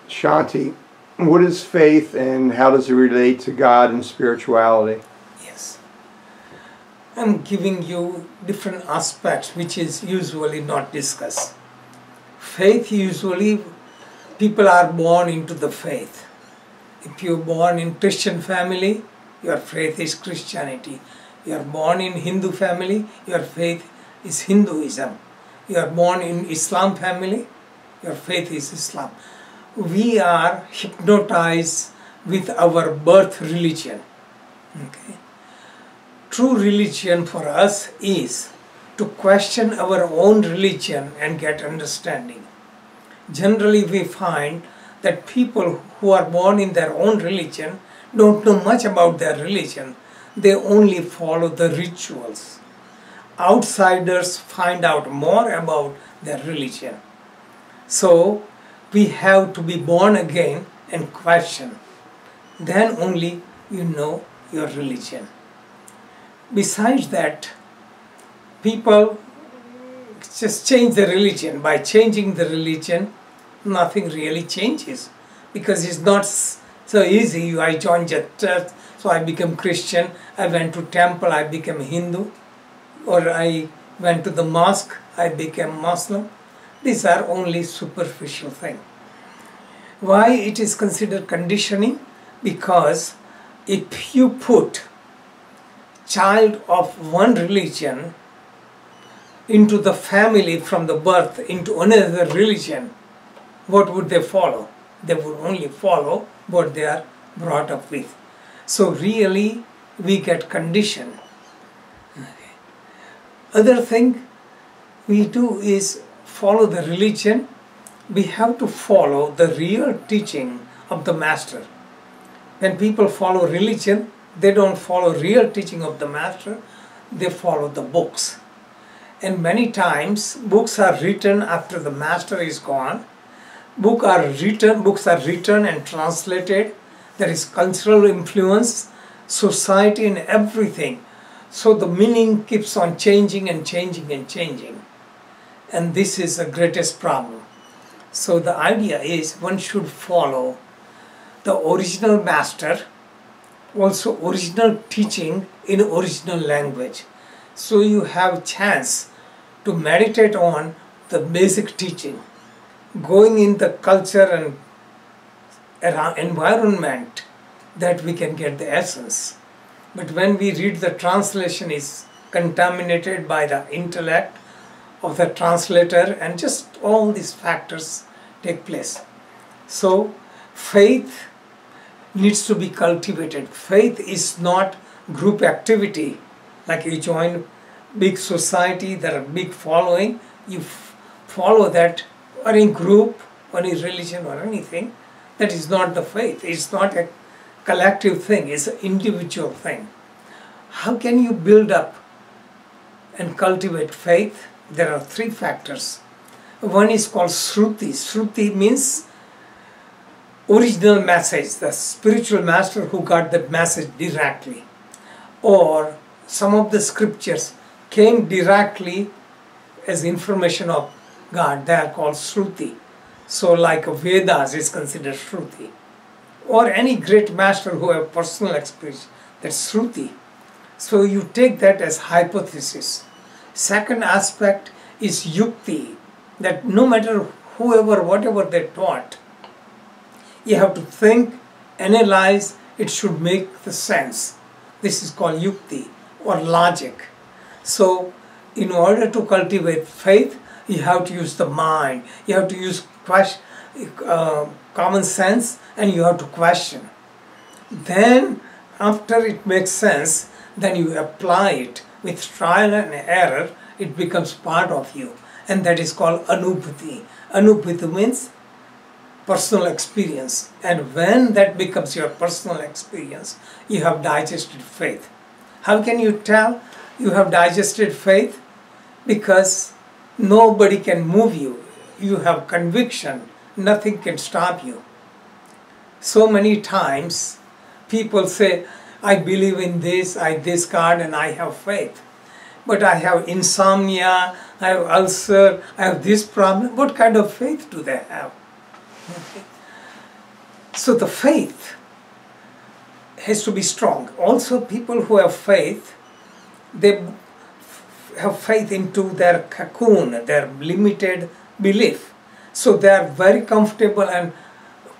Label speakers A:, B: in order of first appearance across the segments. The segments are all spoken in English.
A: Shanti, what is faith and how does it relate to God and spirituality?
B: Yes. I'm giving you different aspects which is usually not discussed. Faith, usually people are born into the faith. If you're born in Christian family, your faith is Christianity. You are born in Hindu family, your faith is Hinduism. You are born in Islam family, your faith is Islam. We are hypnotized with our birth religion. Okay. True religion for us is to question our own religion and get understanding. Generally we find that people who are born in their own religion don't know much about their religion. They only follow the rituals. Outsiders find out more about their religion. So we have to be born again and question. Then only you know your religion. Besides that, people just change the religion. By changing the religion, nothing really changes, because it's not so easy. I joined a church, so I became Christian. I went to temple, I became Hindu. Or I went to the mosque, I became Muslim. These are only superficial things. Why it is considered conditioning? Because if you put child of one religion into the family from the birth into another religion, what would they follow? They would only follow what they are brought up with. So really we get conditioned. Okay. Other thing we do is follow the religion. We have to follow the real teaching of the master. When people follow religion, they don't follow real teaching of the master, they follow the books. And many times books are written after the master is gone. Books are written and translated. There is cultural influence, society and everything. So the meaning keeps on changing and changing and changing. And this is the greatest problem. So the idea is one should follow the original master, also original teaching in original language. So you have chance to meditate on the basic teaching, going in the culture and environment that we can get the essence. But when we read the translation is contaminated by the intellect of the translator, and just all these factors take place. So faith needs to be cultivated. Faith is not group activity, like you join big society, there are big following, you follow that, or in group, or in religion or anything. That is not the faith. It's not a collective thing, it's an individual thing. How can you build up and cultivate faith? There are three factors. One is called Shruti. Shruti means original message, the spiritual master who got that message directly. Or some of the scriptures came directly as information of God. They are called Shruti. So like Vedas is considered Shruti. Or any great master who have personal experience, that's Shruti. So you take that as hypothesis. Second aspect is Yukti, that no matter whoever, whatever they taught, you have to think, analyze, it should make the sense. This is called Yukti or logic. So in order to cultivate faith, you have to use the mind, you have to use common sense, and you have to question. Then after it makes sense, then you apply it with trial and error, it becomes part of you. And that is called Anubhuti. Anubhuti means personal experience. And when that becomes your personal experience, you have digested faith. How can you tell you have digested faith? Because nobody can move you. You have conviction. Nothing can stop you. So many times people say, I believe in this card and I have faith. But I have insomnia, I have ulcer, I have this problem. What kind of faith do they have? Okay. So the faith has to be strong. Also, people who have faith, they have faith into their cocoon, their limited belief. So they are very comfortable and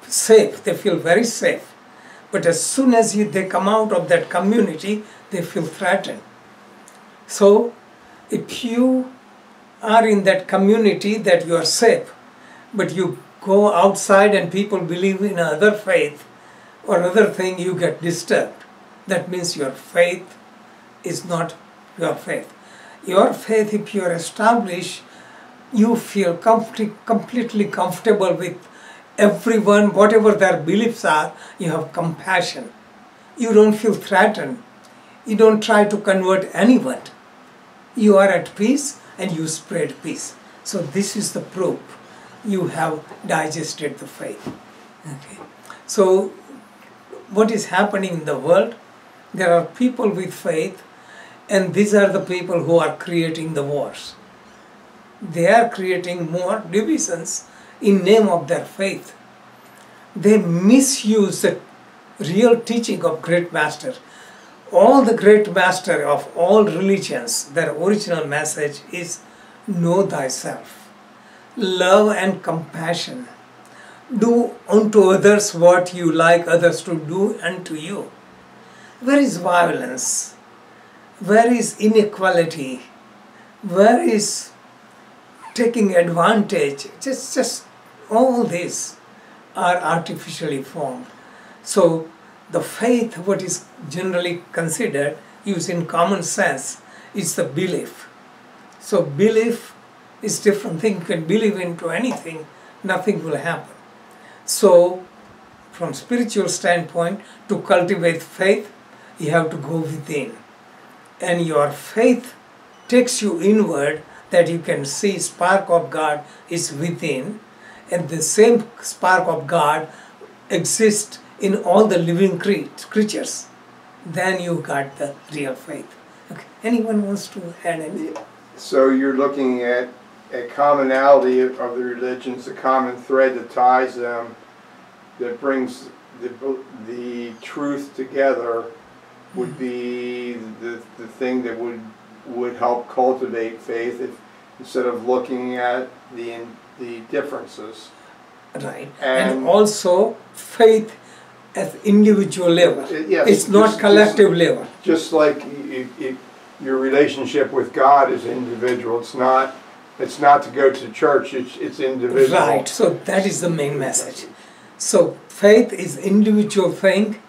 B: safe. They feel very safe. But as soon as they come out of that community, they feel threatened. So if you are in that community that you are safe, but you go outside and people believe in another faith or other thing, you get disturbed. That means your faith is not your faith. Your faith, if you are established, you feel completely comfortable with everyone, whatever their beliefs are. You have compassion. You don't feel threatened. You don't try to convert anyone. You are at peace and you spread peace. So this is the proof you have digested the faith. Okay. So what is happening in the world? There are people with faith, and these are the people who are creating the wars. They are creating more divisions in name of their faith. They misuse the real teaching of great master. All the great master of all religions, their original message is know thyself, love and compassion. Do unto others what you like others to do unto you. Where is violence? Where is inequality? Where is taking advantage? Just all these are artificially formed. So the faith, what is generally considered, used in common sense, is the belief. So belief is different thing. You can believe into anything, nothing will happen. So from spiritual standpoint, to cultivate faith, you have to go within. And your faith takes you inward, that you can see spark of God is within, and the same spark of God exists in all the living creatures. Then you got the real faith. Okay. Anyone wants to add anything?
A: So you're looking at a commonality of the religions, a common thread that ties them, that brings the truth together, would be the thing that would help cultivate faith, instead of looking at the differences.
B: Right. And also faith at individual level.
A: Yes,
B: it's not collective level.
A: Just like your relationship with God is individual. It's not to go to church. It's individual.
B: Right. So that is the main message. So faith is individual thing.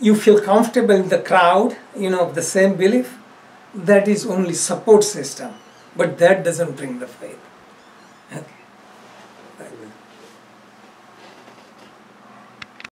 B: You feel comfortable in the crowd, of the same belief. That is only support system, but that doesn't bring the faith. Okay.